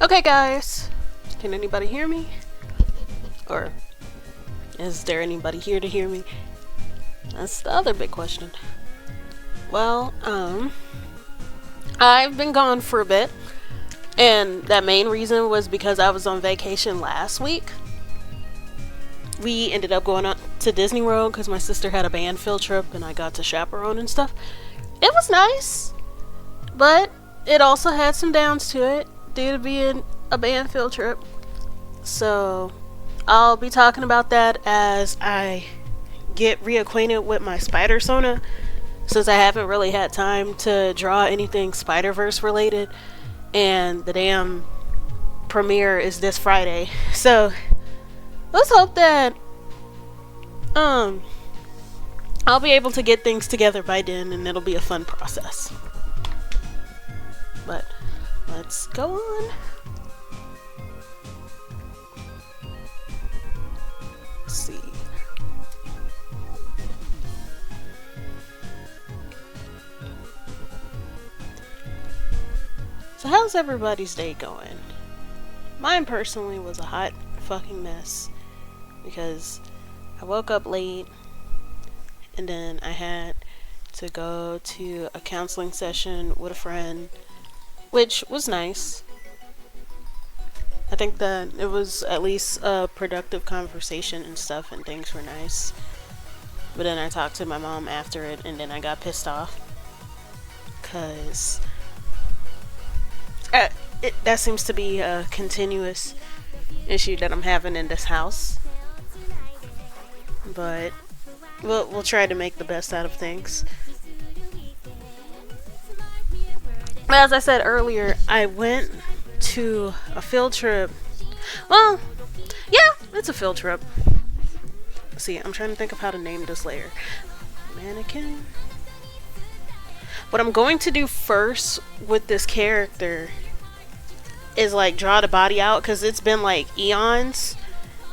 Okay, guys, can anybody hear me? Or is there anybody here to hear me? That's the other big question. Well, I've been gone for a bit, and that main reason was because I was on vacation last week. We ended up going on to Disney World because my sister had a band field trip and I got to chaperone and stuff. It was nice, but it also had some downs to it due to being a band field trip. So I'll be talking about that as I get reacquainted with my Spidersona, since I haven't really had time to draw anything Spider-Verse related, and the damn premiere is this Friday. So let's hope that I'll be able to get things together by then and it'll be a fun process. But let's go on. Let's see. So how's everybody's day going? Mine personally was a hot fucking mess because I woke up late and then I had to go to a counseling session with a friend, which was nice. I think that it was at least a productive conversation and stuff, and things were nice. But then I talked to my mom after it, and then I got pissed off because that seems to be a continuous issue that I'm having in this house. But we'll try to make the best out of things. As I said earlier, I went to a field trip. Well, yeah, it's a field trip. Let's see, I'm trying to think of how to name this layer. Mannequin. What I'm going to do first with this character is like draw the body out, because it's been like eons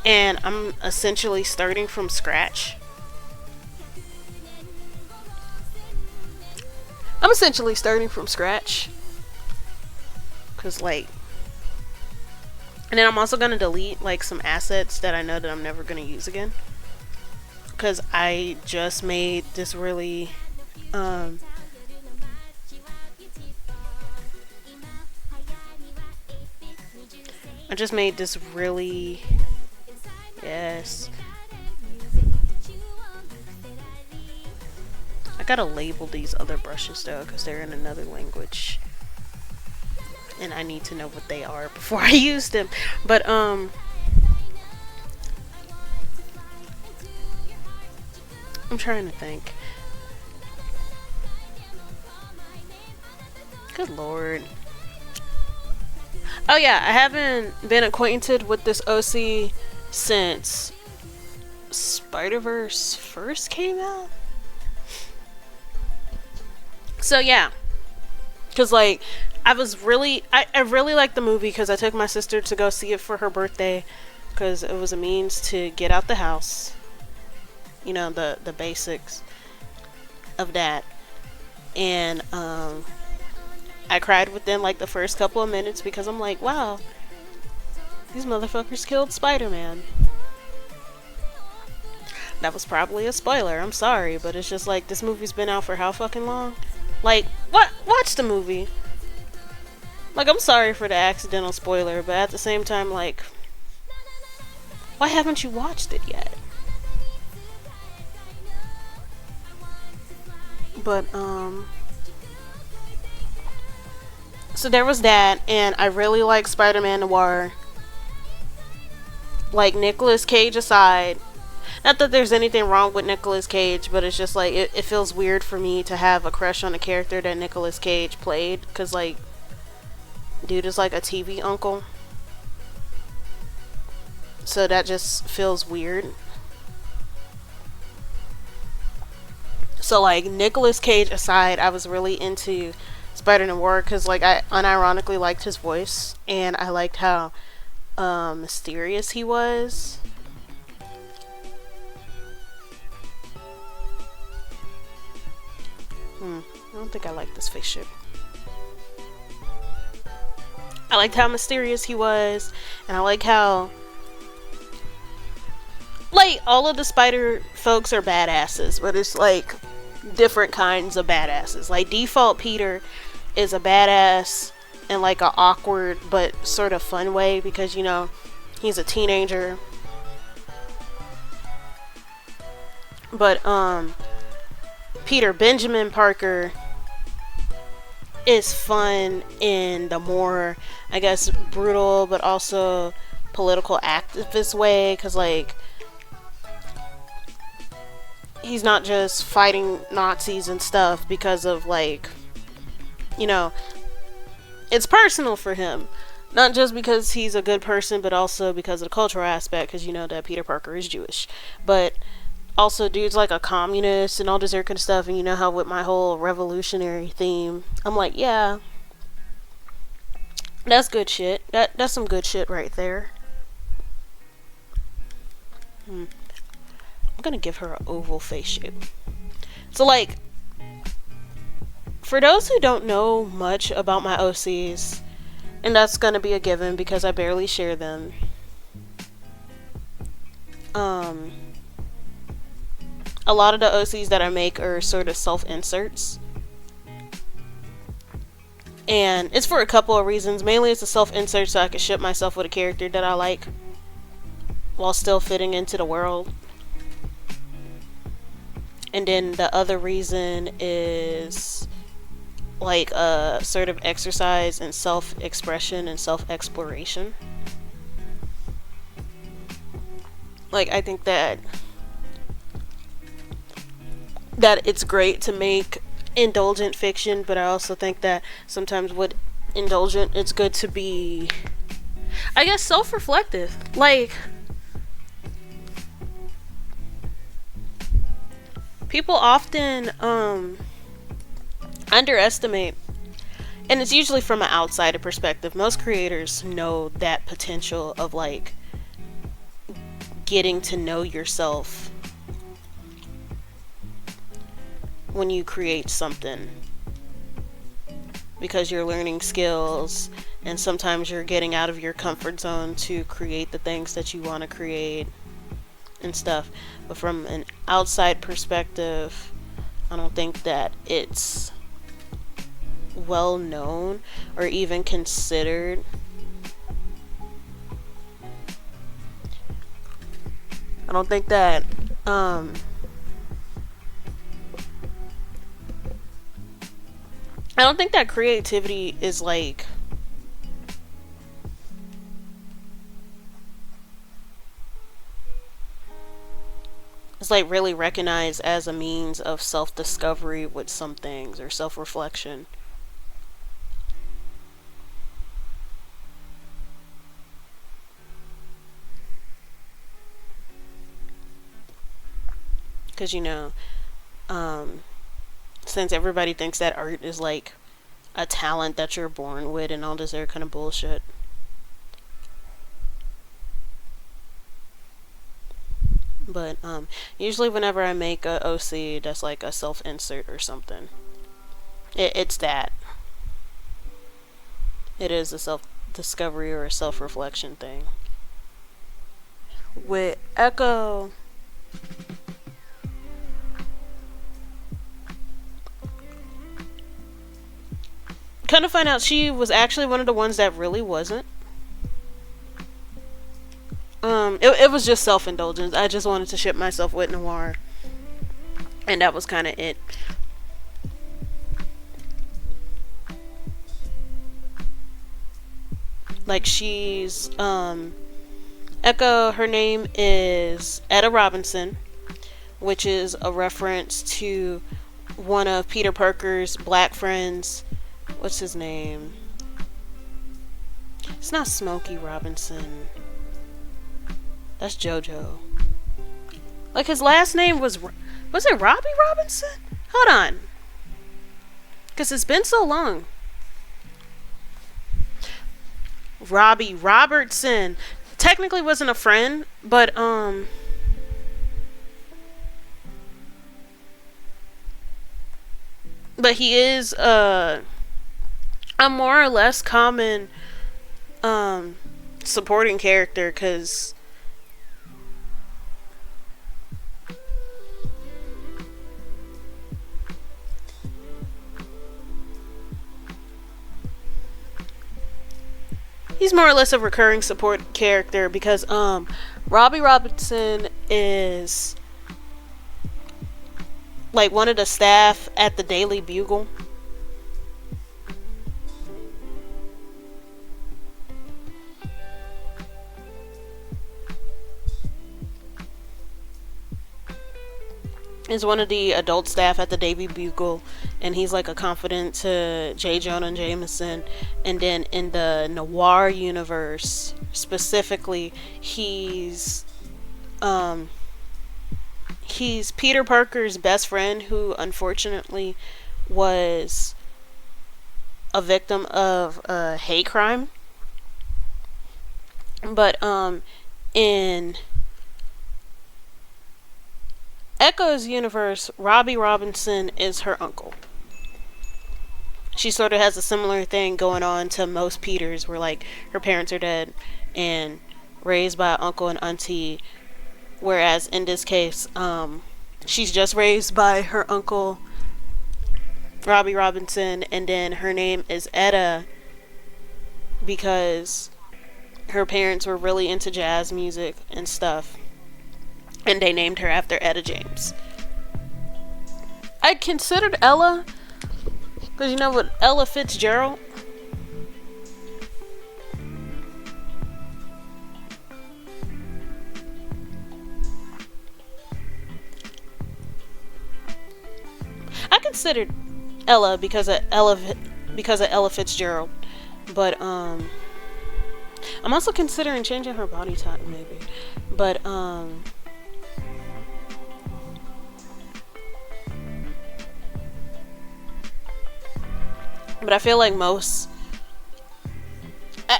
and I'm essentially starting from scratch. Cause like, and then I'm also gonna delete like some assets that I know that I'm never gonna use again. Cause I just made this really yes. I gotta label these other brushes though, because they're in another language. And I need to know what they are before I use them. But, I'm trying to think. Good lord. Oh yeah, I haven't been acquainted with this OC since Spider-Verse first came out. So yeah, because like I really liked the movie because I took my sister to go see it for her birthday, because it was a means to get out the house, you know, the basics of that. And I cried within like the first couple of minutes because I'm like, wow, these motherfuckers killed Spider-Man. That was probably a spoiler, I'm sorry, but it's just like, this movie's been out for how fucking long? Like, what? Watch the movie. Like, I'm sorry for the accidental spoiler, but at the same time, like, why haven't you watched it yet? But, so there was that, and I really like Spider-Man Noir. Like, Nicolas Cage aside, not that there's anything wrong with Nicolas Cage, but it's just like, it feels weird for me to have a crush on a character that Nicolas Cage played, because like, dude is like a TV uncle. So that just feels weird. So like, Nicolas Cage aside, I was really into Spider Noir because like I unironically liked his voice, and I liked how mysterious he was. I don't think I like this face shape. I liked how mysterious he was, and I like how, like, all of the spider folks are badasses, but it's like different kinds of badasses. Like, default Peter is a badass in like a awkward but sort of fun way, because, you know, he's a teenager. But Peter Benjamin Parker is fun in the more, I guess, brutal but also political activist way, because, like, he's not just fighting Nazis and stuff because of, like, you know, it's personal for him. Not just because he's a good person, but also because of the cultural aspect, because you know that Peter Parker is Jewish. But also, dude's like a communist and all this other kind of stuff, and you know how with my whole revolutionary theme, I'm like, yeah, that's good shit. That's some good shit right there. I'm gonna give her an oval face shape. So, like, for those who don't know much about my OCs, and that's gonna be a given because I barely share them, a lot of the OCs that I make are sort of self-inserts. And it's for a couple of reasons. Mainly it's a self-insert so I can ship myself with a character that I like while still fitting into the world. And then the other reason is like a sort of exercise in self-expression and self-exploration. Like, I think that it's great to make indulgent fiction, but I also think that sometimes with indulgent, it's good to be, I guess, self-reflective. Like, people often underestimate, and it's usually from an outsider perspective. Most creators know that potential of, like, getting to know yourself when you create something, because you're learning skills and sometimes you're getting out of your comfort zone to create the things that you want to create and stuff. But from an outside perspective, I don't think that it's well known or even considered. I don't think that creativity is like really recognized as a means of self-discovery with some things, or self-reflection. Because, you know, since everybody thinks that art is like a talent that you're born with and all this other kind of bullshit. But usually whenever I make a OC that's like a self-insert or something, it's that. It is a self-discovery or a self-reflection thing. With Echo, kind of find out she was actually one of the ones that really wasn't. It was just self-indulgence. I just wanted to ship myself with Noir, and that was kind of it. Like, she's Echo, her name is Etta Robinson, which is a reference to one of Peter Parker's black friends. What's his name? It's not Smokey Robinson. That's JoJo. Like, his last name was it Robbie Robinson? Hold on. Because it's been so long. Robbie Robertson. Technically wasn't a friend, but he is a more or less common supporting character because he's more or less a recurring support character because Robbie Robinson is like one of the staff at the Daily Bugle. Is one of the adult staff at the Daily Bugle, and he's like a confidant to J. Jonah Jameson. And then in the noir universe, specifically, he's Peter Parker's best friend, who unfortunately was a victim of a hate crime. But in Echo's universe, Robbie Robinson is her uncle. She sort of has a similar thing going on to most Peters, where like her parents are dead and raised by uncle and auntie, whereas in this case, she's just raised by her uncle Robbie Robinson, and then her name is Etta because her parents were really into jazz music and stuff, and they named her after Etta James. I considered Ella, because you know what, Ella Fitzgerald. I considered Ella because of Ella Fitzgerald, but I'm also considering changing her body type maybe, but I feel like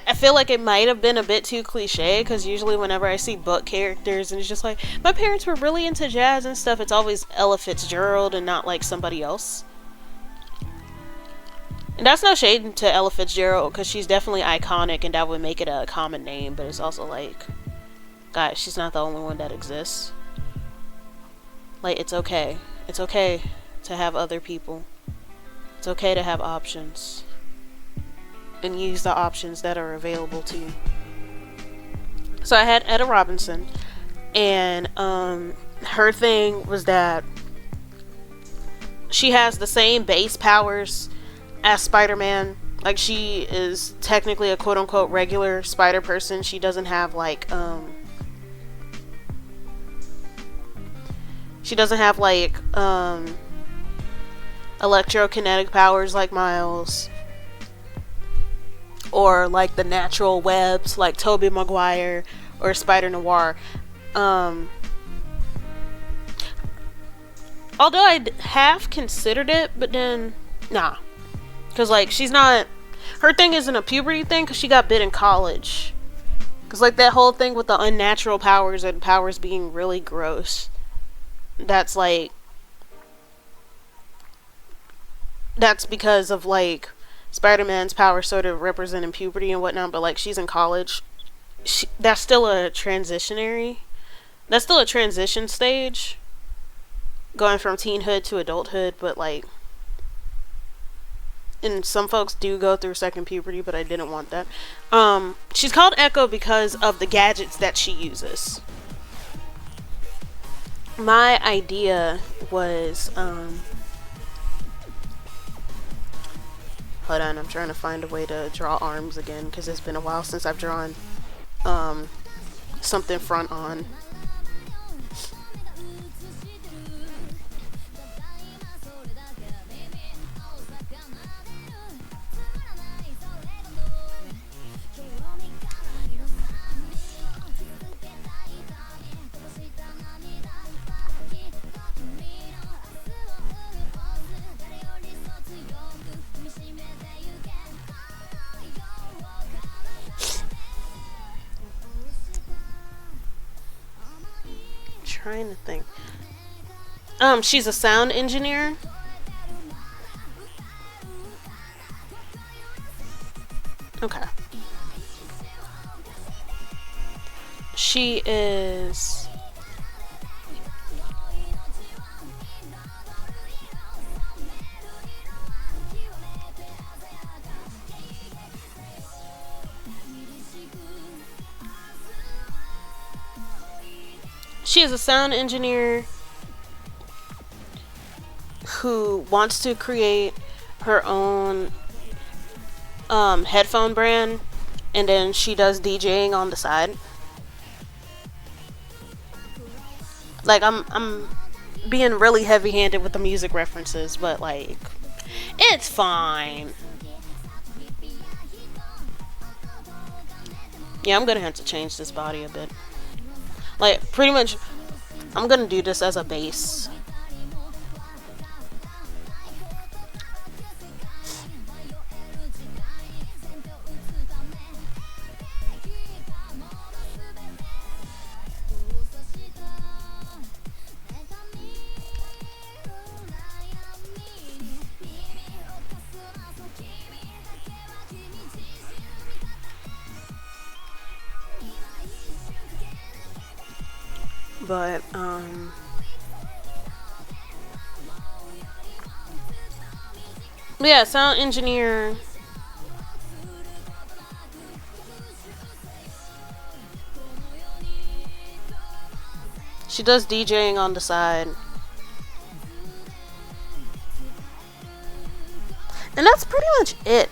I feel like it might have been a bit too cliche, because usually whenever I see book characters and it's just like, my parents were really into jazz and stuff, it's always Ella Fitzgerald and not like somebody else. And that's no shade to Ella Fitzgerald, because she's definitely iconic and that would make it a common name, but it's also like, guys, she's not the only one that exists. Like, it's okay. It's okay to have other people. It's okay to have options. And use the options that are available to you. So I had Etta Robinson, and her thing was that she has the same base powers as Spider-Man. Like, she is technically a quote-unquote regular spider person. She doesn't have like electrokinetic powers like Miles, or like the natural webs like Tobey Maguire or Spider-Noir. Although I have considered it, but then nah, because like she's not, her thing isn't a puberty thing, because she got bit in college. Because like that whole thing with the unnatural powers and powers being really gross, that's because of like Spider-Man's power sort of representing puberty and whatnot, but like she's in college. That's still a transition stage, going from teenhood to adulthood, but like, and some folks do go through second puberty, but I didn't want that. She's called Echo because of the gadgets that she uses. My idea was, hold on, I'm trying to find a way to draw arms again, because it's been a while since I've drawn something front on. Trying to think. She's a sound engineer. Okay. She is... She is a sound engineer who wants to create her own headphone brand, and then she does DJing on the side. Like, I'm being really heavy-handed with the music references, but like, it's fine. Yeah, I'm gonna have to change this body a bit. Like, pretty much, I'm gonna do this as a base. But, yeah, sound engineer. She does DJing on the side. And that's pretty much it.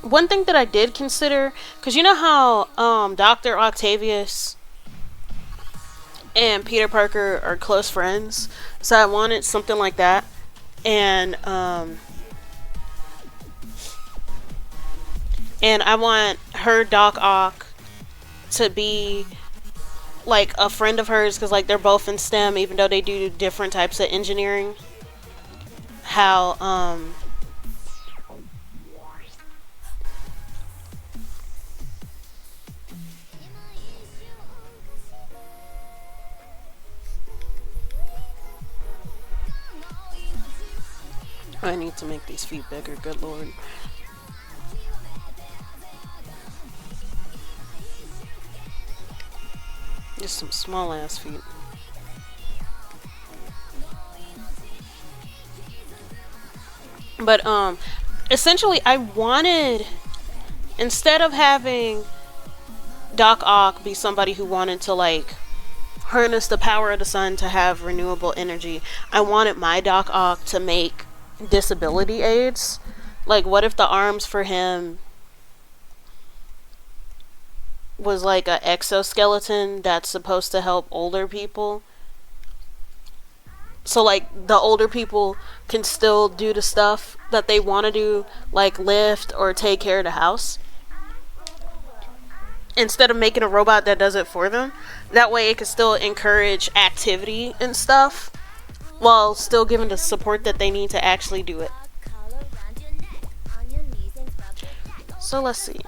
One thing that I did consider, because you know how Dr. Octavius and Peter Parker are close friends, so I wanted something like that. And I want her Doc Ock to be like a friend of hers, because like they're both in STEM, even though they do different types of engineering. How I need to make these feet bigger, good lord. Just some small ass feet. But essentially I wanted, instead of having Doc Ock be somebody who wanted to like harness the power of the sun to have renewable energy, I wanted my Doc Ock to make disability aids. Like, what if the arms for him was like a exoskeleton that's supposed to help older people, so like the older people can still do the stuff that they want to do, like lift or take care of the house, instead of making a robot that does it for them. That way it can still encourage activity and stuff while still giving the support that they need to actually do it. So let's see.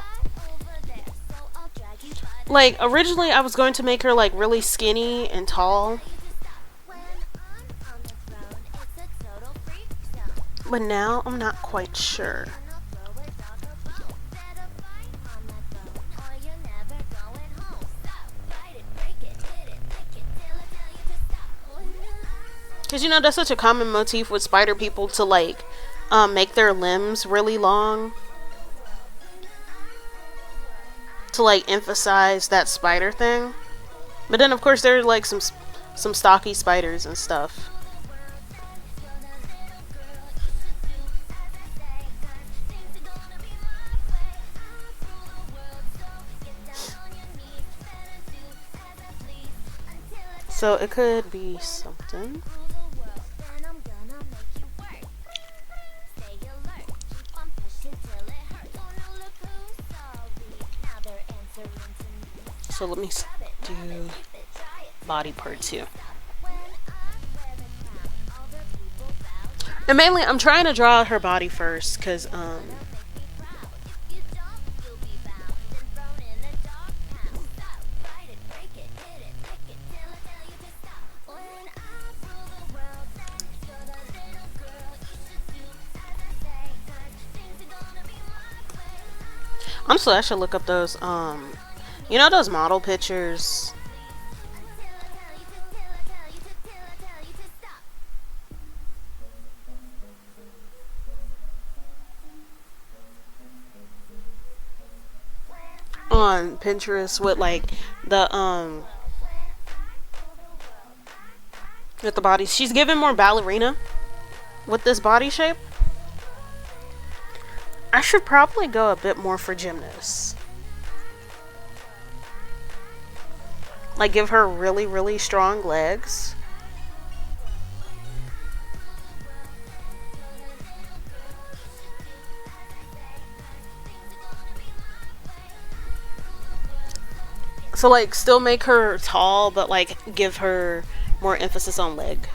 Like, originally I was going to make her like really skinny and tall, but now I'm not quite sure. Because, you know, that's such a common motif with spider people, to like make their limbs really long, to like emphasize that spider thing. But then of course there are like some stocky spiders and stuff. So it could be something. So let me do body part 2. And mainly I'm trying to draw her body first, because Honestly, I should look up those, you know those model pictures on Pinterest with like the with the bodies. She's giving more ballerina with this body shape. I should probably go a bit more for gymnast. Like give her really, really strong legs. So like still make her tall, but like give her more emphasis on leg.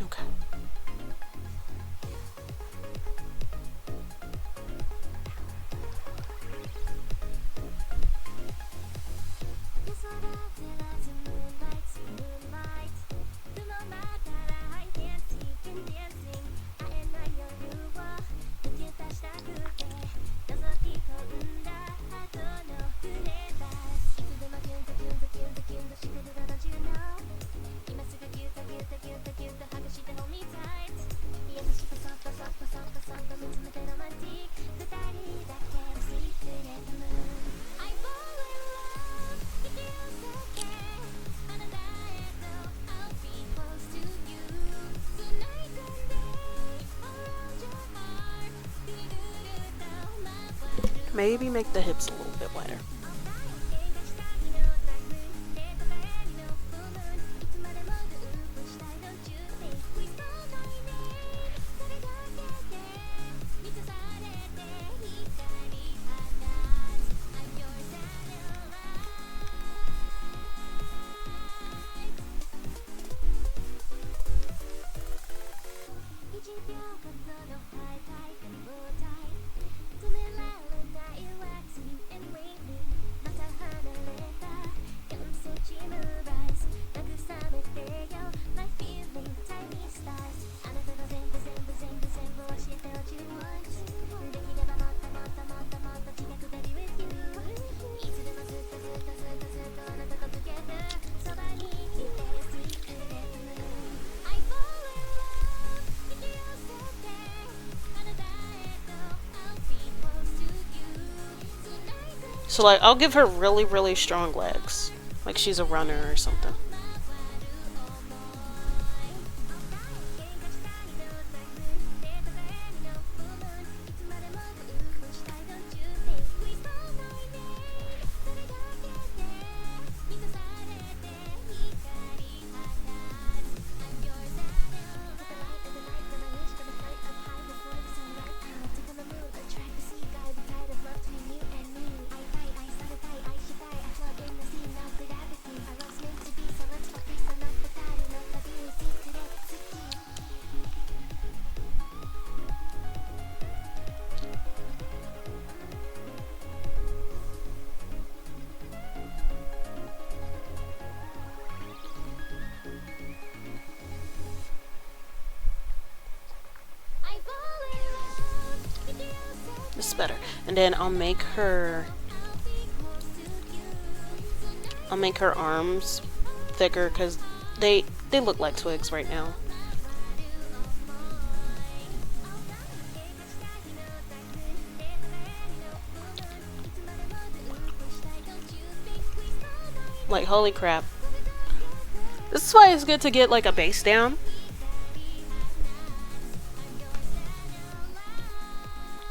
Okay. Maybe make the hips a little bit wider. So like I'll give her really, really strong legs. Like she's a runner or something. This is better. And then I'll make her arms thicker because they look like twigs right now. Like holy crap. This is why it's good to get like a base down.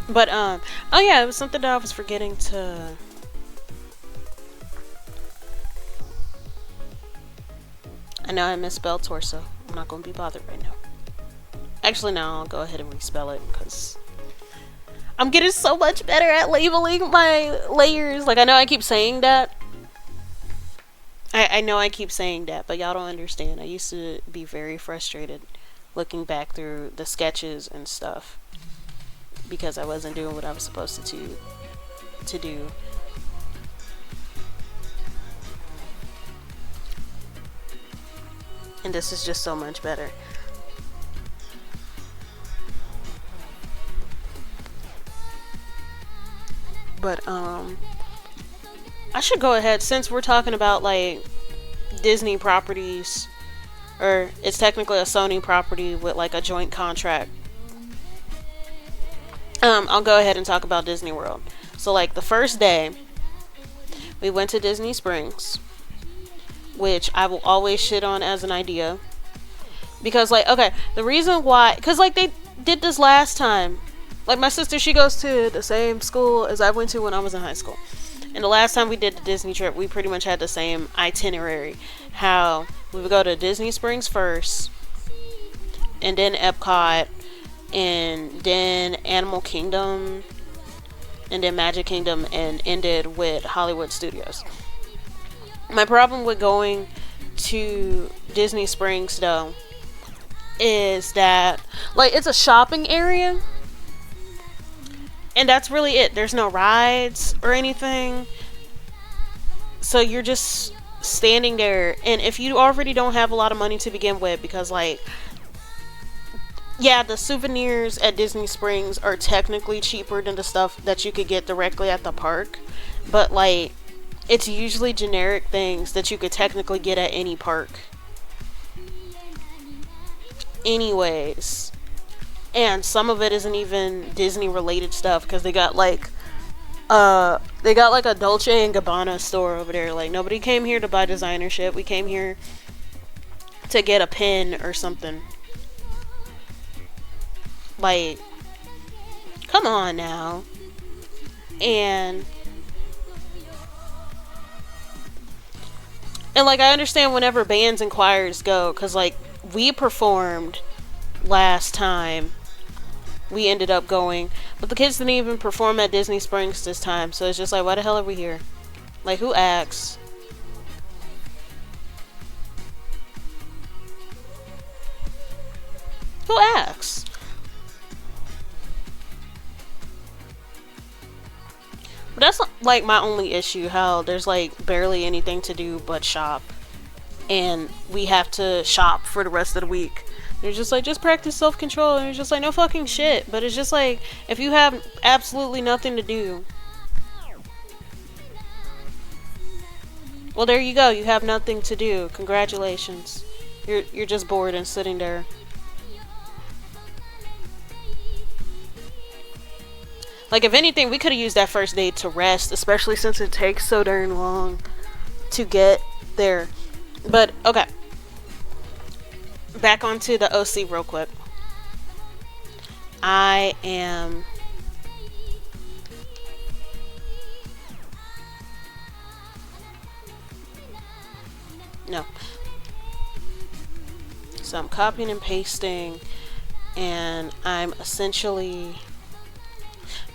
But oh yeah, it was something that I was forgetting to. I know I misspelled torso. I'm not gonna be bothered right now. Actually, no, I'll go ahead and respell it because I'm getting so much better at labeling my layers. Like I know I keep saying that, I know I keep saying that, but y'all don't understand. I used to be very frustrated looking back through the sketches and stuff because I wasn't doing what I was supposed to do. And this is just so much better. But I should go ahead, since we're talking about like Disney properties, or it's technically a Sony property with like a joint contract. I'll go ahead and talk about Disney World. So like the first day, we went to Disney Springs, which I will always shit on as an idea. Because like, okay, the reason why, because like they did this last time. Like my sister, she goes to the same school as I went to when I was in high school. And the last time we did the Disney trip, we pretty much had the same itinerary. How we would go to Disney Springs first, and then Epcot, and then Animal Kingdom, and then Magic Kingdom, and ended with Hollywood Studios. My problem with going to Disney Springs, though, is that, like, it's a shopping area. And that's really it. There's no rides or anything. So you're just standing there. And if you already don't have a lot of money to begin with, because, like, yeah, the souvenirs at Disney Springs are technically cheaper than the stuff that you could get directly at the park. But, like, it's usually generic things that you could technically get at any park. Anyways. And some of it isn't even Disney related stuff, because they got like a Dolce and Gabbana store over there. Like, nobody came here to buy designer shit. We came here to get a pin or something. Like, come on now. And like, I understand whenever bands and choirs go, because like we performed last time we ended up going, but the kids didn't even perform at Disney Springs this time. So it's just like, why the hell are we here? Like, who asks? Who asks? But that's like my only issue, how there's like barely anything to do but shop, and we have to shop for the rest of the week. They're just like, just practice self-control. And it's just like, no fucking shit. But it's just like, if you have absolutely nothing to do, well, there you go. You have nothing to do. Congratulations. You're just bored and sitting there. Like, if anything, we could have used that first day to rest, especially since it takes so darn long to get there. But, okay. Back onto the OC real quick. I am no. So I'm copying and pasting, and I'm essentially,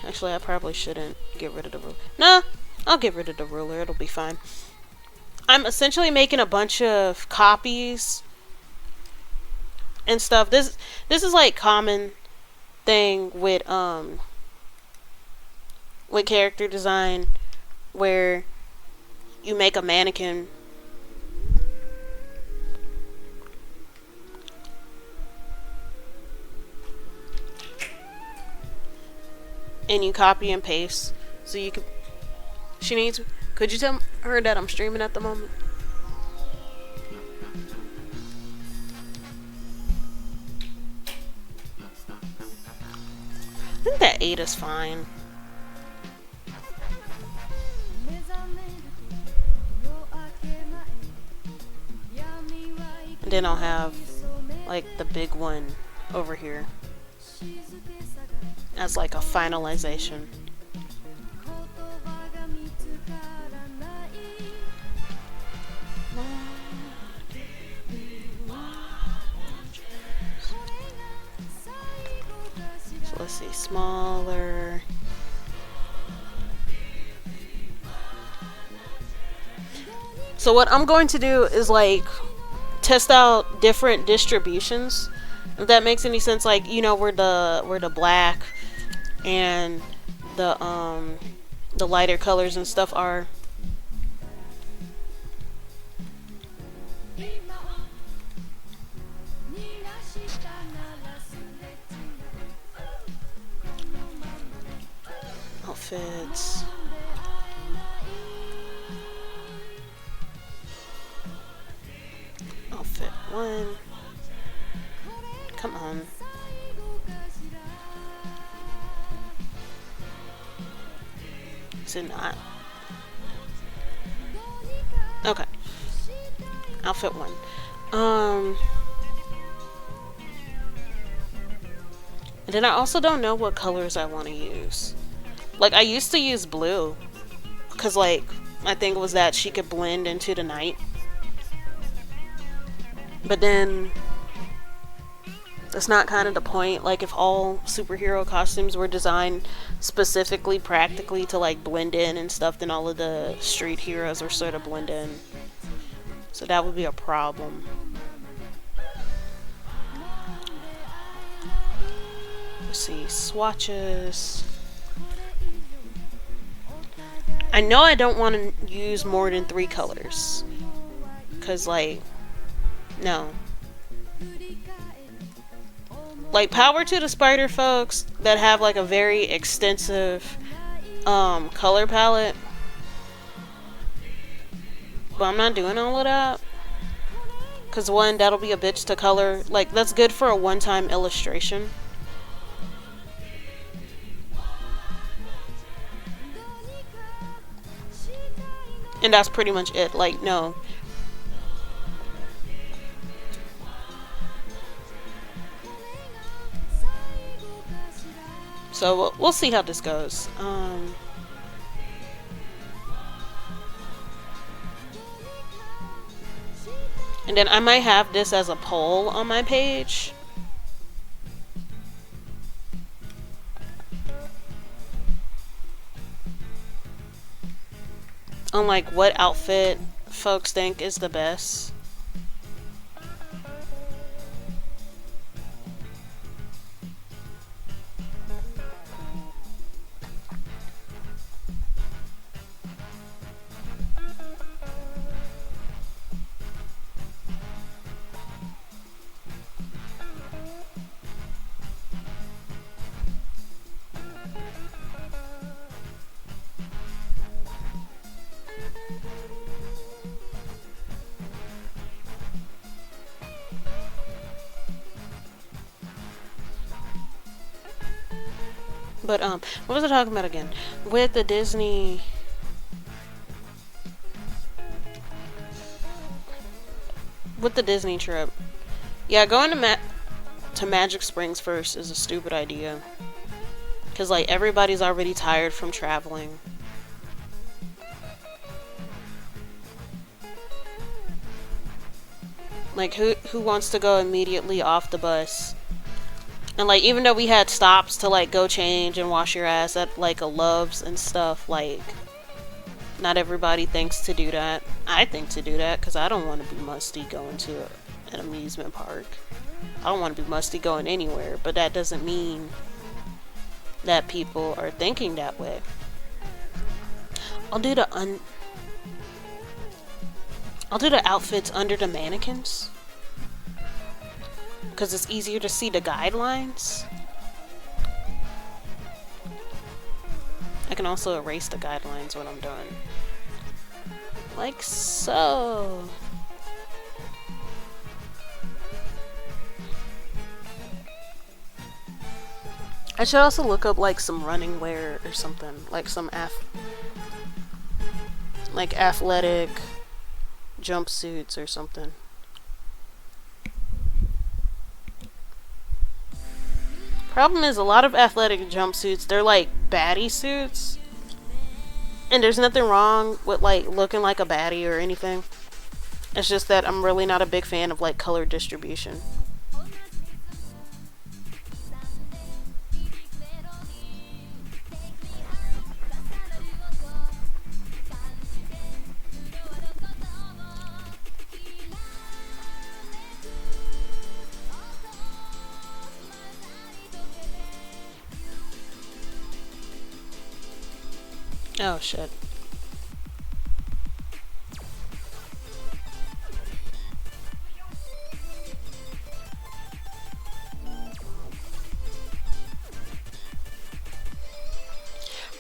actually I probably shouldn't get rid of the ruler. No, I'll get rid of the ruler. It'll be fine. I'm essentially making a bunch of copies and stuff. This is like common thing with character design, where you make a mannequin and you copy and paste. So you can, she needs, could you tell her that I'm streaming at the moment? I think that 8 is fine. And then I'll have like the big one over here as like a finalization. So let's see, smaller. So what I'm going to do is like test out different distributions. If that makes any sense, like you know where the black and the lighter colors and stuff are. Outfits. Outfit 1. Come on. Is it not? Okay. Outfit 1. And then I also don't know what colors I want to use. Like, I used to use blue. Because, like, I think it was that she could blend into the night. But then, that's not kind of the point. Like, if all superhero costumes were designed specifically, practically to, like, blend in and stuff, then all of the street heroes were sort of blend in. So that would be a problem. Let's see, swatches. I know I don't want to use more than 3 colors. Because, like, no. Like, power to the spider folks that have, like, a very extensive color palette. But I'm not doing all of that. Because, one, that'll be a bitch to color. Like, that's good for a one-time illustration. And that's pretty much it. Like, no. So, we'll see how this goes. And then I might have this as a poll on my page. On like what outfit folks think is the best. But what was I talking about again? With the Disney trip. Yeah, going to Magic Springs first is a stupid idea. Cause like everybody's already tired from traveling. Like who wants to go immediately off the bus? And like even though we had stops to like go change and wash your ass at like a Love's and stuff, like not everybody thinks to do that. I think to do that because I don't want to be musty going to an amusement park. I don't want to be musty going anywhere, but that doesn't mean that people are thinking that way. I'll do the outfits under the mannequins. Because it's easier to see the guidelines. I can also erase the guidelines when I'm done. Like so. I should also look up like some running wear or something. Like some athletic jumpsuits or something. Problem is, a lot of athletic jumpsuits, they're like baddie suits. And there's nothing wrong with like looking like a baddie or anything. It's just that I'm really not a big fan of like color distribution. Oh shit.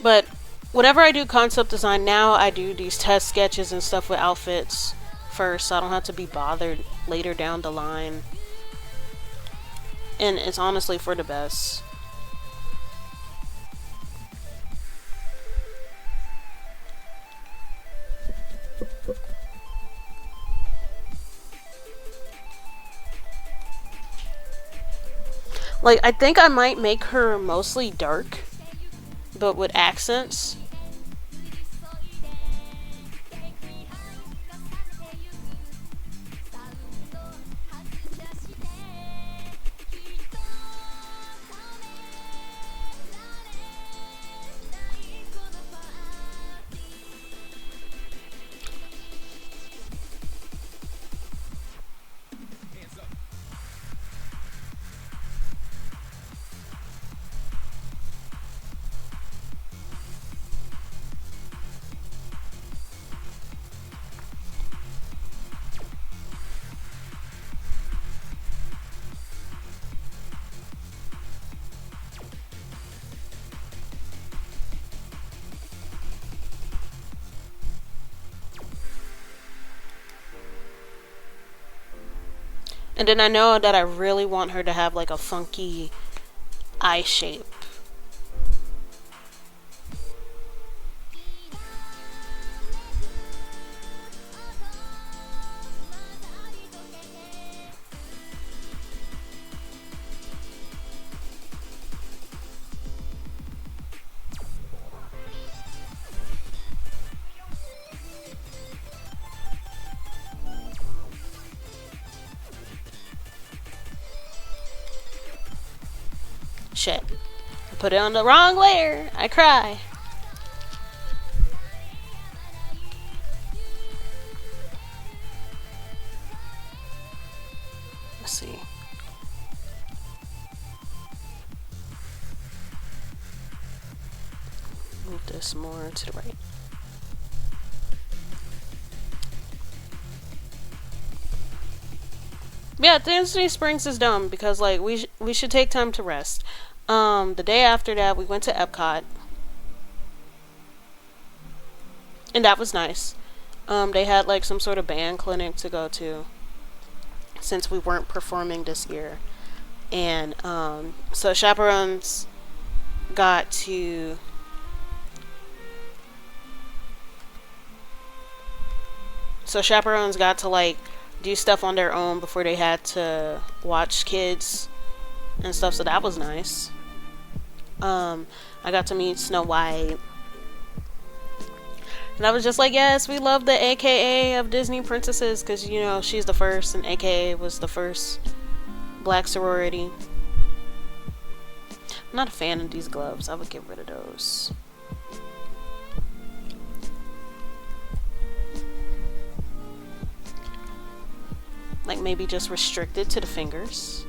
But whenever I do concept design now, I do these test sketches and stuff with outfits first, so I don't have to be bothered later down the line. And it's honestly for the best. Like, I think I might make her mostly dark, but with accents. And then I know that I really want her to have like a funky eye shape. Shit. I put it on the wrong layer. I cry. Let's see. Move this more to the right. Yeah, Disney Springs is dumb because like we should take time to rest. The day after that, we went to Epcot, and that was nice. They had like some sort of band clinic to go to since we weren't performing this year, and so chaperones got to like do stuff on their own before they had to watch kids and stuff, so that was nice. I got to meet Snow White. And I was just like, yes, we love the AKA of Disney princesses because, you know, she's the first and AKA was the first black sorority. I'm not a fan of these gloves. I would get rid of those. Like maybe just restricted to the fingers.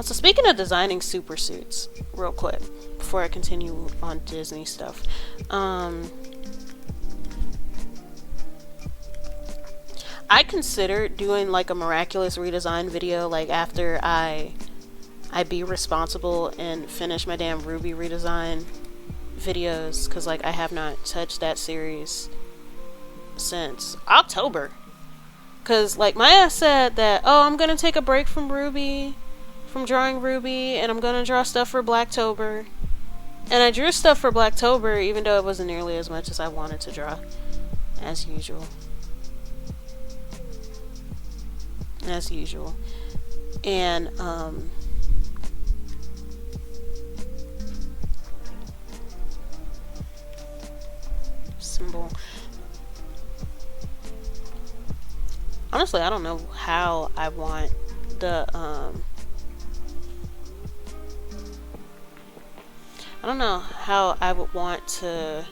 So speaking of designing super suits, real quick, before I continue on Disney stuff, I considered doing like a miraculous redesign video, like after I be responsible and finish my damn Ruby redesign videos, because like I have not touched that series since October. Because like Maya said that, oh, I'm gonna take a break from Ruby, from drawing Ruby, and I'm gonna draw stuff for Blacktober. And I drew stuff for Blacktober, even though it wasn't nearly as much as I wanted to draw, as usual. And symbol. Honestly, I don't know how I want the I don't know how I would want to,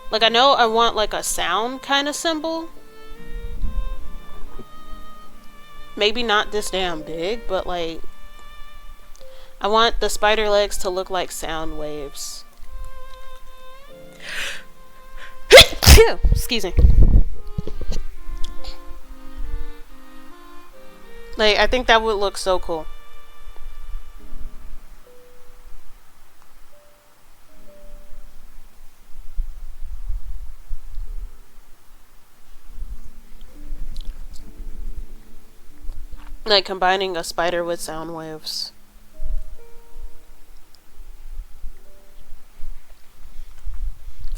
like, I know I want like a sound kind of symbol. Maybe not this damn big, but like, I want the spider legs to look like sound waves. Excuse me. Like, I think that would look so cool. Like, combining a spider with sound waves.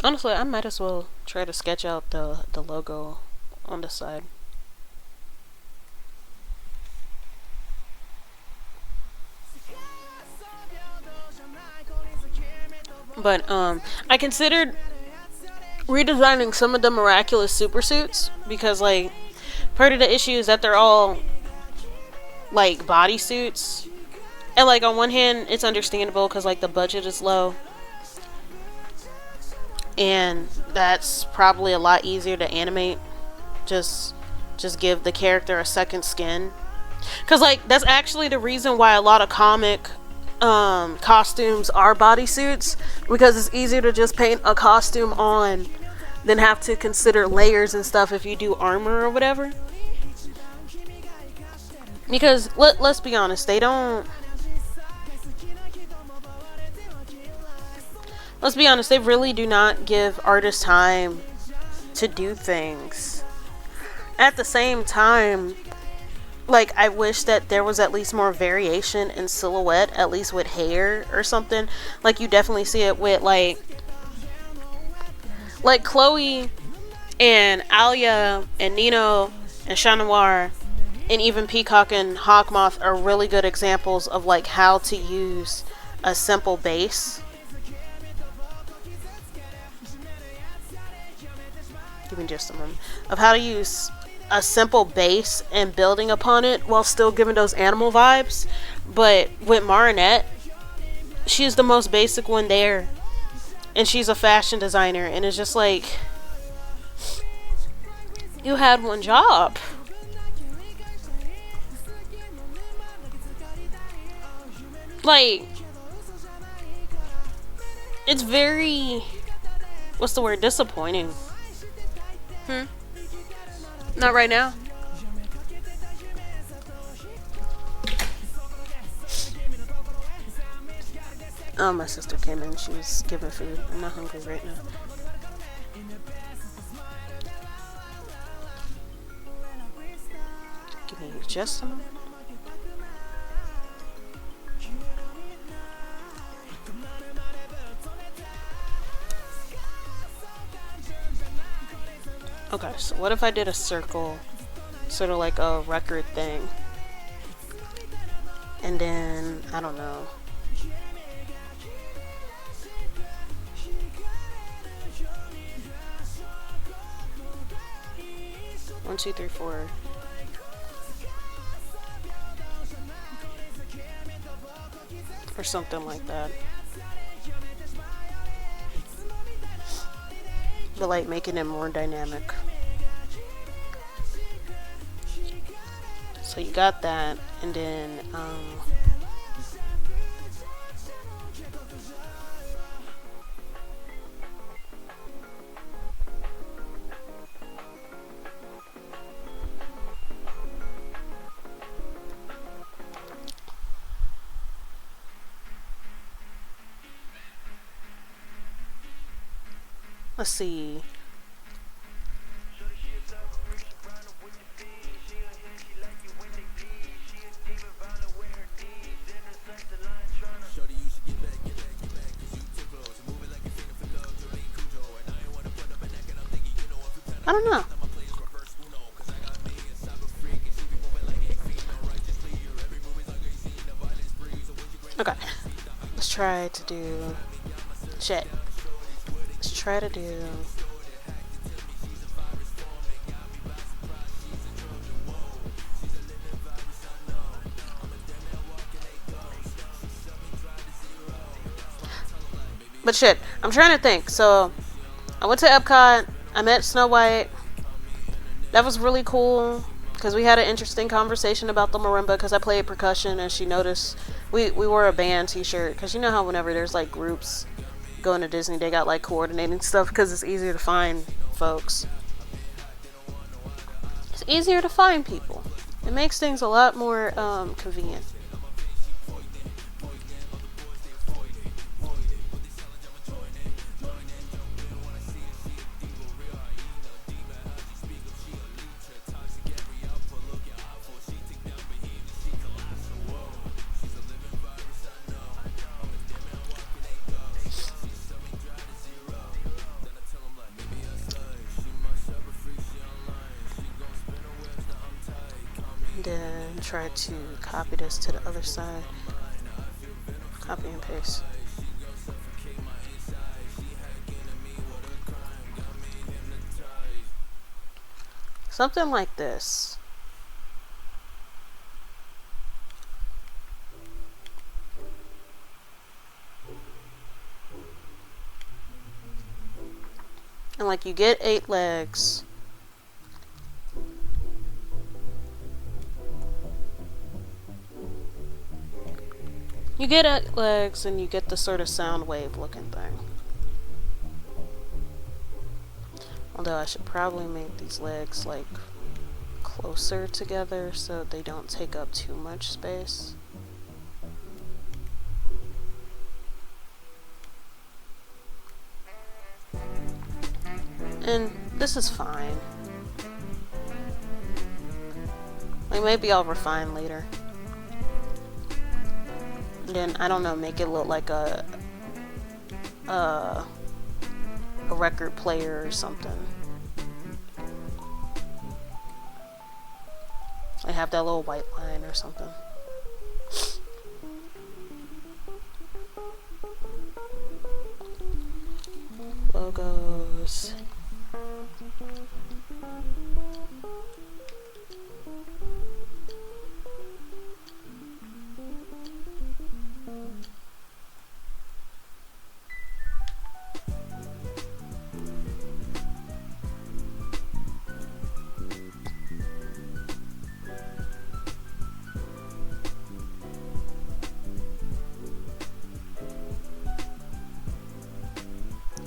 Honestly, I might as well try to sketch out the logo on the side. But I considered redesigning some of the miraculous super suits because, like, part of the issue is that they're all like bodysuits, and like on one hand it's understandable because like the budget is low, and that's probably a lot easier to animate. Just give the character a second skin, because like that's actually the reason why a lot of comic costumes are bodysuits, because it's easier to just paint a costume on than have to consider layers and stuff if you do armor or whatever. Because let's be honest, they really do not give artists time to do things. At the same time, like, I wish that there was at least more variation in silhouette, at least with hair or something. Like, you definitely see it with like Chloe and Alia and Nino and Chat Noir and even Peacock and Hawkmoth are really good examples of like how to use a simple base. Give me just a moment. Of how to use a simple base and building upon it while still giving those animal vibes. But with Marinette, she's the most basic one there. And she's a fashion designer, and it's just like, you had one job. Like, it's very, what's the word, disappointing. Not right now. Oh, my sister came in. She was giving food. I'm not hungry right now. Give me just a moment. Okay, so what if I did a circle, sort of like a record thing, and then, I don't know, one, two, three, four, or something like that. But like making it more dynamic. So you got that, and then let's see. I don't know. Okay. Let's try to do shit. Let's try to do but shit, I'm trying to think. So I went to Epcot, I met Snow White. That was really cool. because we had an interesting conversation about the marimba, because I played percussion, and she noticed we wore a band t-shirt, because you know how whenever there's like groups going to Disney, they got like coordinating stuff, because it's easier to find folks. It's easier to find people. It makes things a lot more convenient. Then try to copy this to the other side. Copy and paste. Something like this. And like you get 8 legs. You get 8 legs and you get the sort of sound wave looking thing. Although I should probably make these legs like closer together so they don't take up too much space. And this is fine. Like maybe I'll refine later. Then I don't know, make it look like a record player or something. I have that little white line or something. Logos.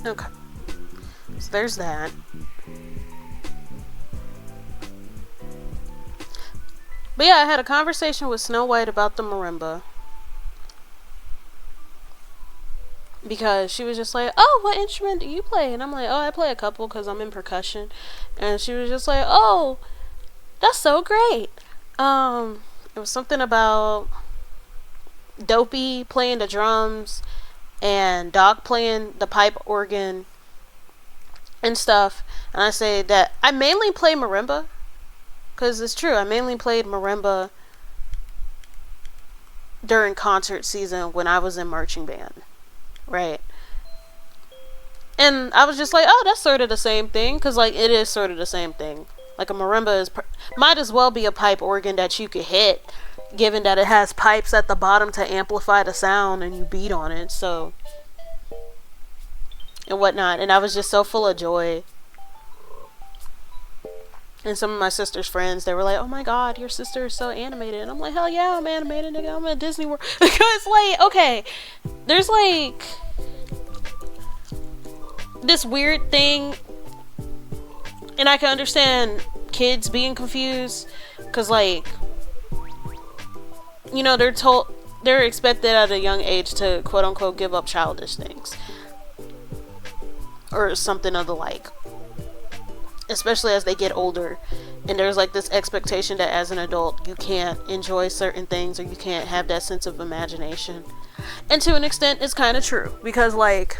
Okay, so there's that. But yeah, I had a conversation with Snow White about the marimba. Because she was just like, oh, what instrument do you play? And I'm like, oh, I play a couple because I'm in percussion. And she was just like, oh, that's so great. It was something about Dopey playing the drums and Doc playing the pipe organ and stuff. And I say that I mainly play marimba, because it's true, I mainly played marimba during concert season when I was in marching band, right? And I was just like, oh, that's sort of the same thing, because like it is sort of the same thing. Like a marimba is might as well be a pipe organ that you could hit, given that it has pipes at the bottom to amplify the sound and you beat on it, so and whatnot. And I was just so full of joy. And some of my sister's friends, they were like, oh my god, your sister is so animated. And I'm like, hell yeah, I'm animated, nigga. I'm at Disney World. Because like, okay, there's like this weird thing, and I can understand kids being confused, because like, you know, they're expected at a young age to quote unquote give up childish things or something of the like, especially as they get older. And there's like this expectation that as an adult you can't enjoy certain things, or you can't have that sense of imagination. And to an extent it's kind of true, because like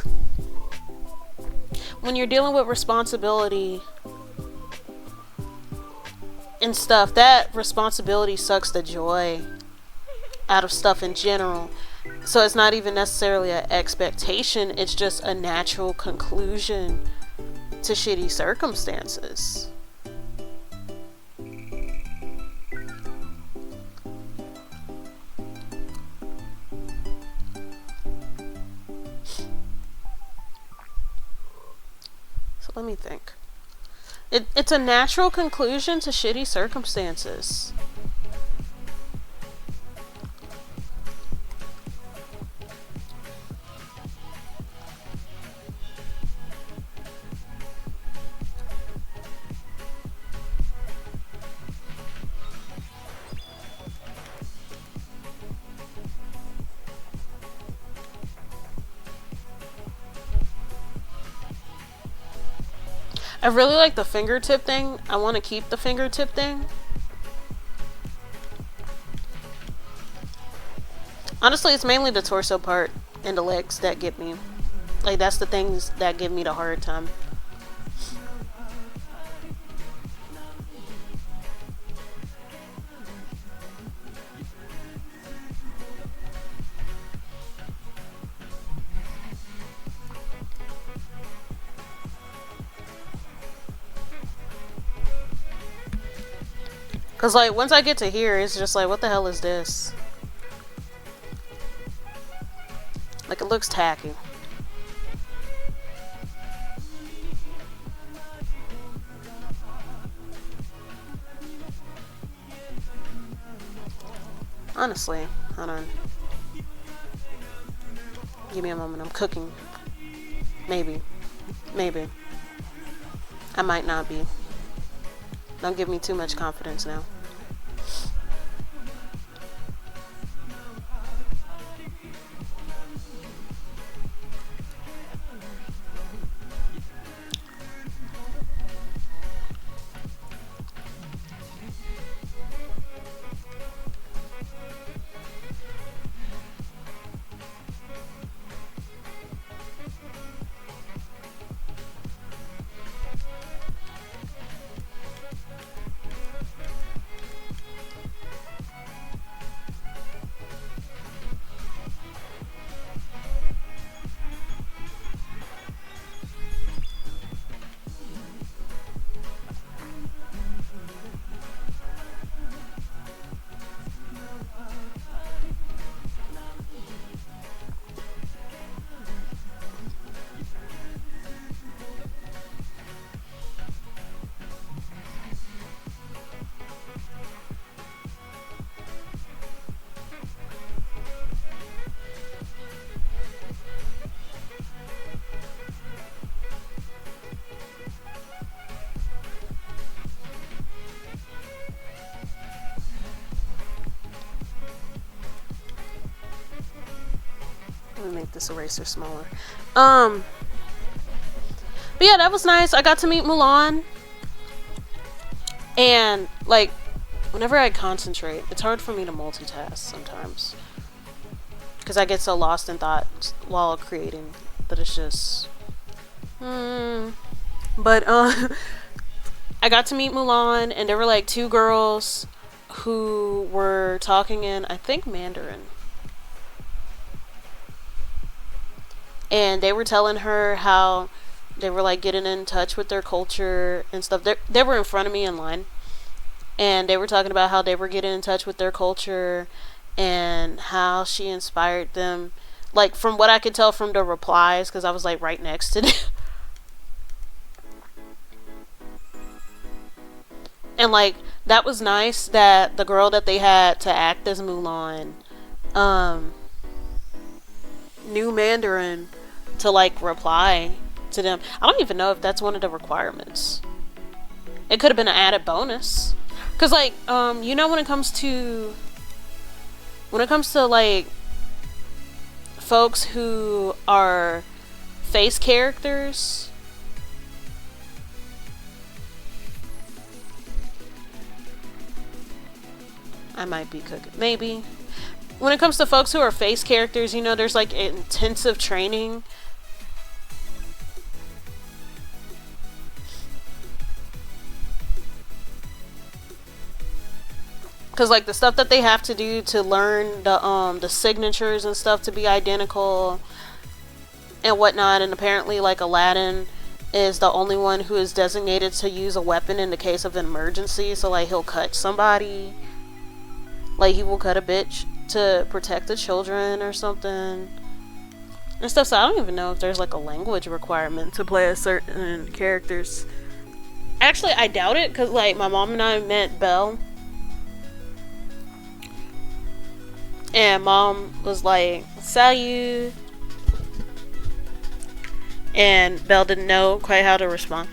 when you're dealing with responsibility and stuff, that responsibility sucks the joy out of stuff in general. So it's not even necessarily an expectation, it's just a natural conclusion to shitty circumstances. So let me think. It's a natural conclusion to shitty circumstances. I really like the fingertip thing. I want to keep the fingertip thing. Honestly, it's mainly the torso part and the legs that get me. Like, that's the things that give me the hard time. Cause like once I get to here, it's just like, what the hell is this? Like, it looks tacky. Honestly, hold on. Give me a moment. I'm cooking. Maybe. I might not be. Don't give me too much confidence now. Let me make this eraser smaller. But yeah, that was nice. I got to meet Mulan. And like, whenever I concentrate, it's hard for me to multitask sometimes. Because I get so lost in thought while creating that it's just... But I got to meet Mulan, and there were like two girls who were talking in, I think, Mandarin. And they were telling her how they were like getting in touch with their culture and stuff. They were in front of me in line, and they were talking about how they were getting in touch with their culture and how she inspired them. Like, from what I could tell from the replies, because I was like right next to them. And like, that was nice that the girl that they had to act as Mulan knew Mandarin to like reply to them. I don't even know if that's one of the requirements. It could have been an added bonus. Cause like, you know, when it comes to like folks who are face characters, I might be cooking. Maybe. When it comes to folks who are face characters, you know, there's like intensive training. Cause like the stuff that they have to do to learn the signatures and stuff to be identical and whatnot, and apparently like Aladdin is the only one who is designated to use a weapon in the case of an emergency. So like he'll cut somebody. Like he will cut a bitch to protect the children or something and stuff. So I don't even know if there's like a language requirement to play as certain characters. Actually, I doubt it, because, like, my mom and I met Belle. And mom was like, "Salut." And Belle didn't know quite how to respond.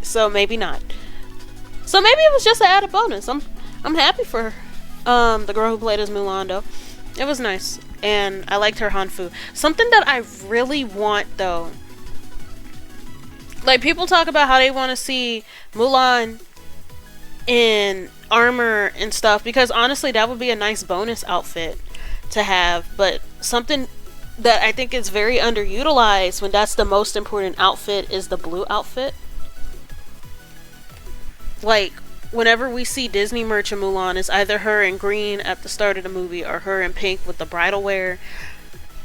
So maybe not. So maybe it was just an added bonus. I'm happy for her. The girl who played as Mulan, though. It was nice. And I liked her Hanfu. Something that I really want, though. Like, people talk about how they want to see Mulan in armor and stuff, because honestly that would be a nice bonus outfit to have. But something that I think is very underutilized when that's the most important outfit is the blue outfit. Like, whenever we see Disney merch of Mulan, it's either her in green at the start of the movie or her in pink with the bridal wear.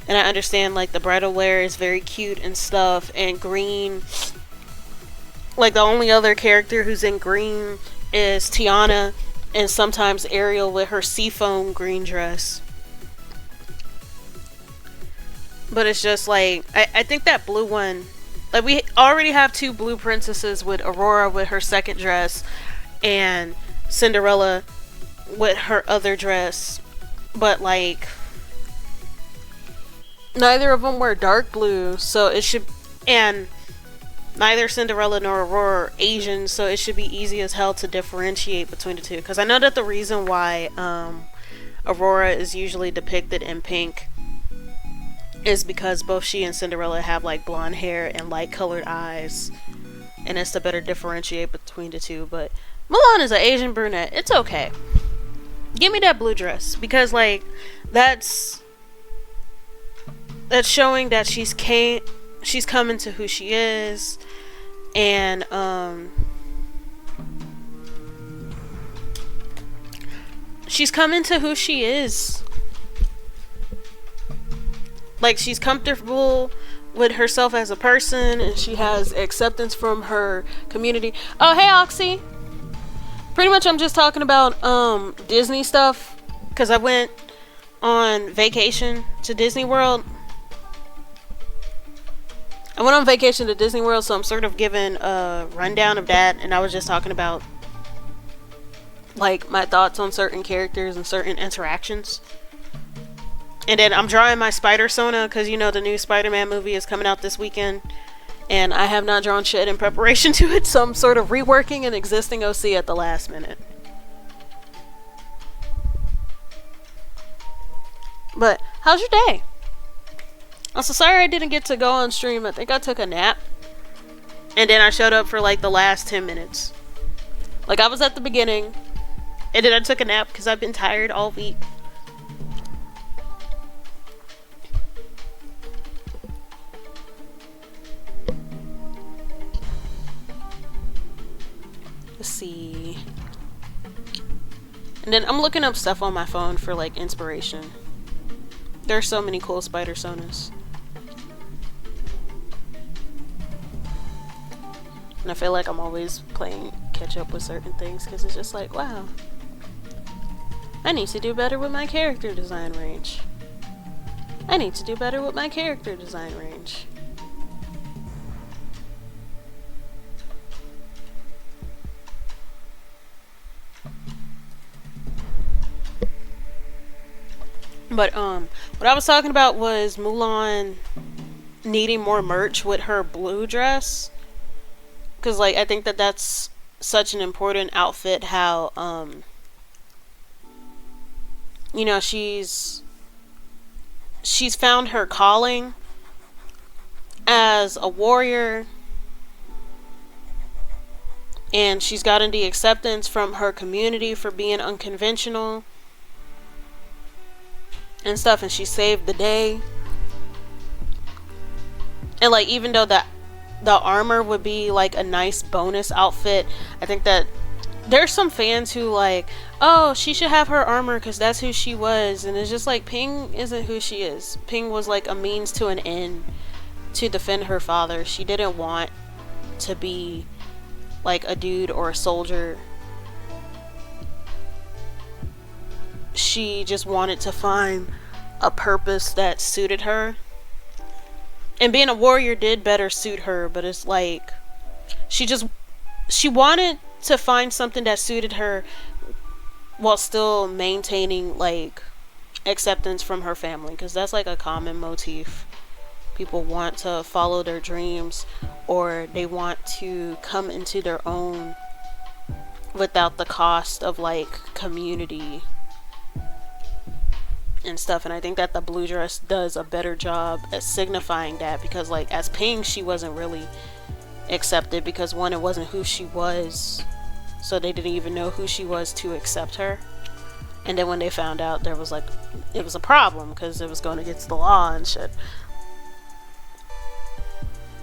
And I understand, like, the bridal wear is very cute and stuff, and green, like, the only other character who's in green is Tiana, and sometimes Ariel with her seafoam green dress. But it's just like, I think that blue one, like, we already have two blue princesses with Aurora with her second dress and Cinderella with her other dress. But, like, neither of them wear dark blue, so it should, and neither Cinderella nor Aurora are Asian, so it should be easy as hell to differentiate between the two. Because I know that the reason why Aurora is usually depicted in pink is because both she and Cinderella have, like, blonde hair and light colored eyes, and it's to better differentiate between the two. But Mulan is an Asian brunette. It's okay. Give me that blue dress, because, like, that's showing that she's coming to who she is. And she's coming to who she is. Like, she's comfortable with herself as a person, and she has acceptance from her community. Oh, hey, Oxy. Pretty much I'm just talking about Disney stuff, because I went on vacation to Disney World. I went on vacation to Disney World, so I'm sort of giving a rundown of that, and I was just talking about, like, my thoughts on certain characters and certain interactions. And then I'm drawing my Spidersona, because, you know, the new Spider-Man movie is coming out this weekend, and I have not drawn shit in preparation to it, so I'm sort of reworking an existing OC at the last minute. But, how's your day? I'm so sorry I didn't get to go on stream. I think I took a nap. And then I showed up for, like, the last 10 minutes. Like, I was at the beginning. And then I took a nap because I've been tired all week. Let's see. And then I'm looking up stuff on my phone for, like, inspiration. There are so many cool Spidersonas. And I feel like I'm always playing catch up with certain things, because it's just like, wow, I need to do better with my character design range. I need to do better with my character design range. But what I was talking about was Mulan needing more merch with her blue dress. Because, like, I think that that's such an important outfit, how, you know, she's found her calling as a warrior, and she's gotten the acceptance from her community for being unconventional and stuff, and she saved the day. And, like, even though the armor would be, like, a nice bonus outfit, I think that there's some fans who, like, oh, she should have her armor because that's who she was. And it's just like, Ping isn't who she is. Ping was, like, a means to an end to defend her father. She didn't want to be, like, a dude or a soldier. She just wanted to find a purpose that suited her. And being a warrior did better suit her, but it's like, she just she wanted to find something that suited her while still maintaining like acceptance from her family, because that's like a common motif. People want to follow their dreams, or they want to come into their own without the cost of like community and stuff. And I think that the blue dress does a better job at signifying that, because like as Pink, she wasn't really accepted because one, it wasn't who she was, so they didn't even know who she was to accept her. And then when they found out, there was like, it was a problem because it was going against the law and shit.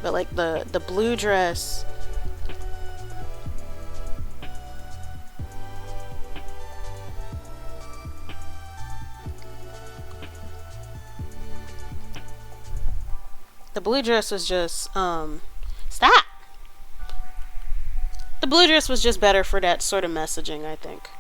But like the blue dress, the blue dress was just stop. The blue dress was just better for that sort of messaging, I think.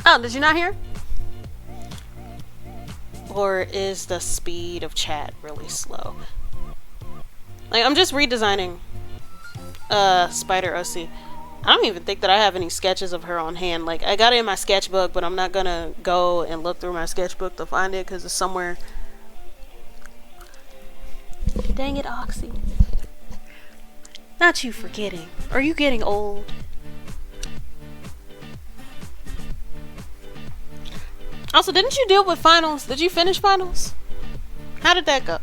Oh, did you not hear? Or is the speed of chat really slow? Like, I'm just redesigning Spider OC. I don't even think that I have any sketches of her on hand. Like, I got it in my sketchbook, but I'm not gonna go and look through my sketchbook to find it because it's somewhere. Dang it, Oxy. Not you forgetting. Are you getting old? Also, didn't you deal with finals? Did you finish finals? How did that go?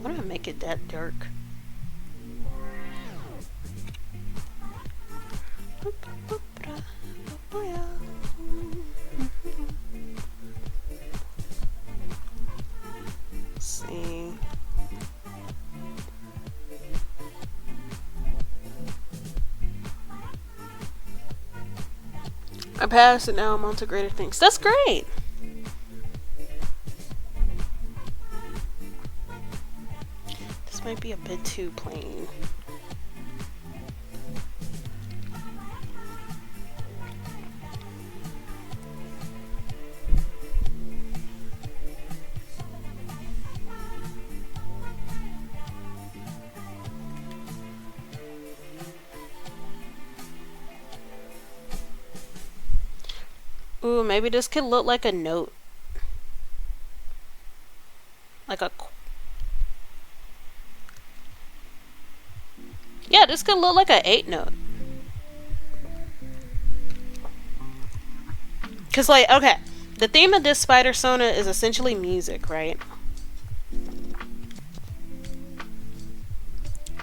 Why do I make it that dark? Let's see. I passed and now I'm on to greater things. That's great! This might be a bit too plain. Ooh, maybe this could look like a note. Like a... Yeah, this could look like an 8 note. Cause like, okay, the theme of this Spidersona is essentially music, right?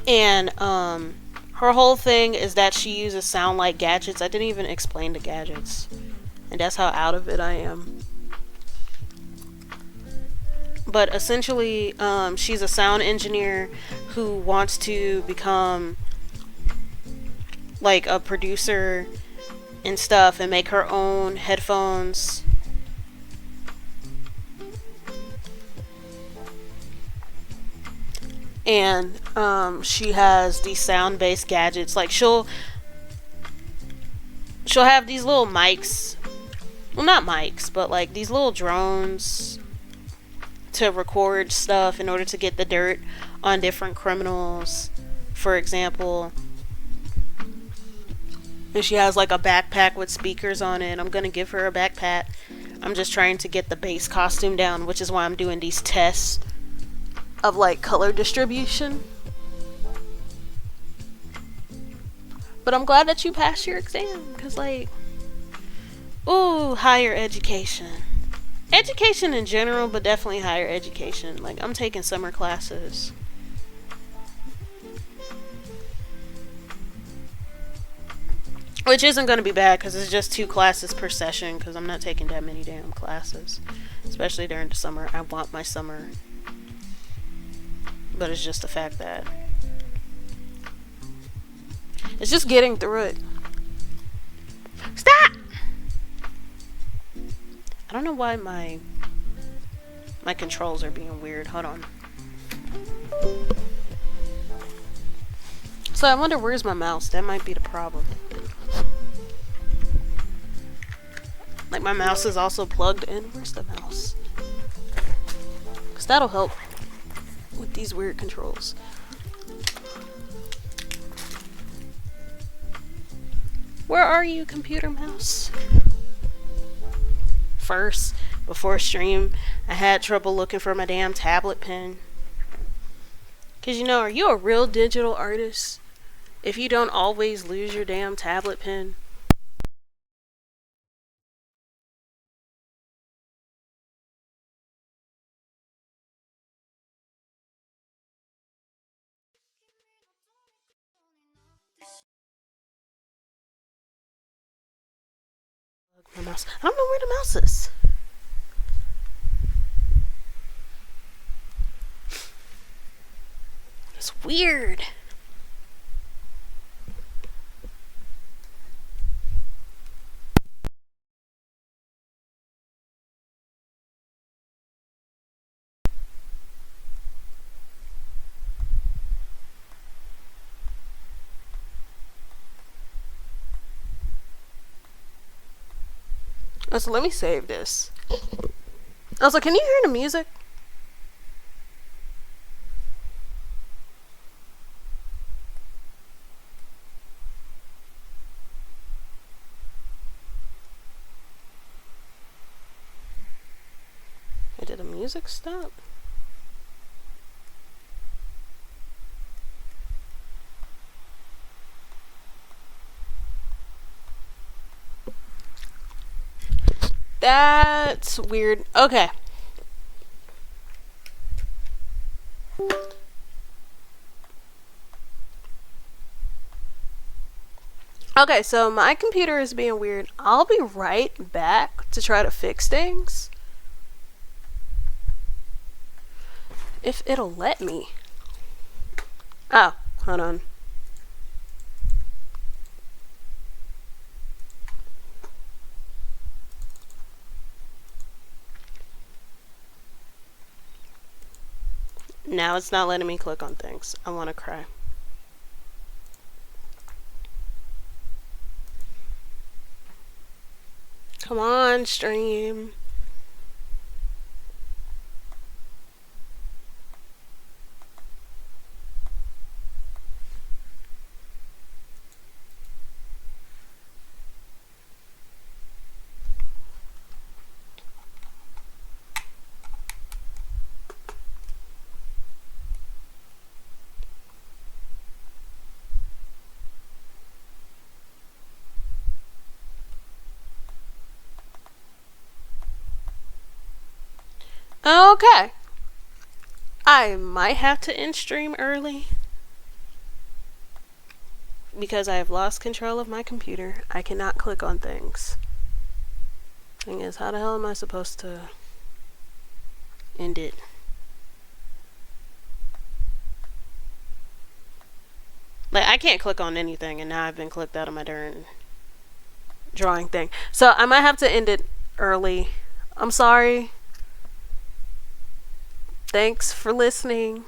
And her whole thing is that she uses sound like gadgets. I didn't even explain the gadgets. And that's how out of it I am. But essentially, she's a sound engineer who wants to become like a producer and stuff and make her own headphones. And she has these sound-based gadgets. Like she'll have these little mics. Well, not mics, but like these little drones to record stuff in order to get the dirt on different criminals, for example. And she has like a backpack with speakers on it. I'm gonna give her a backpack. I'm just trying to get the base costume down, which is why I'm doing these tests of like color distribution. But I'm glad that you passed your exam, because like, ooh, higher education. Education in general, but definitely higher education. Like, I'm taking summer classes. Which isn't going to be bad because it's just 2 classes per session because I'm not taking that many damn classes. Especially during the summer. I want my summer. But it's just the fact that it's just getting through it. Stop! I don't know why my controls are being weird. Hold on. So I wonder where's my mouse. That might be the problem. Like my mouse is also plugged in. Where's the mouse? Because that'll help with these weird controls. Where are you, computer mouse? First, before stream, I had trouble looking for my damn tablet pen. Because, you know, are you a real digital artist if you don't always lose your damn tablet pen? My mouse. I don't know where the mouse is. It's weird. Oh, so let me save this. Also, can you hear the music? Wait, did the music stop? That's weird. Okay. Okay, so my computer is being weird. I'll be right back to try to fix things. If it'll let me. Oh, hold on. Now it's not letting me click on things. I want to cry. Come on, stream. Okay. I might have to end stream early because I have lost control of my computer. I cannot click on things. Thing is, how the hell am I supposed to end it? Like, I can't click on anything, and now I've been clicked out of my darn drawing thing. So I might have to end it early. I'm sorry. Thanks for listening.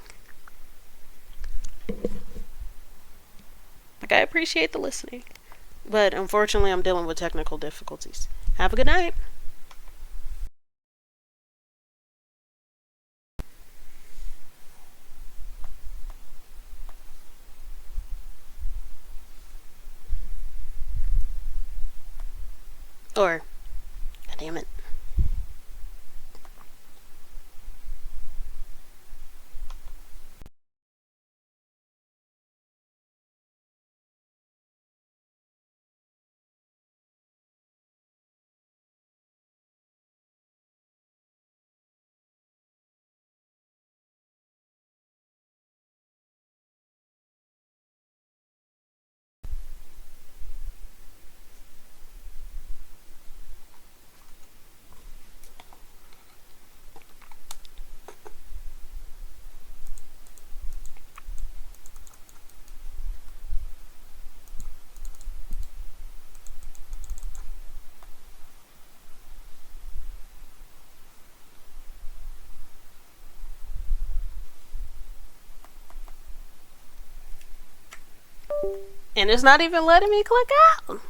Like, I appreciate the listening. But unfortunately, I'm dealing with technical difficulties. Have a good night. Or, God damn it. And it's not even letting me click out.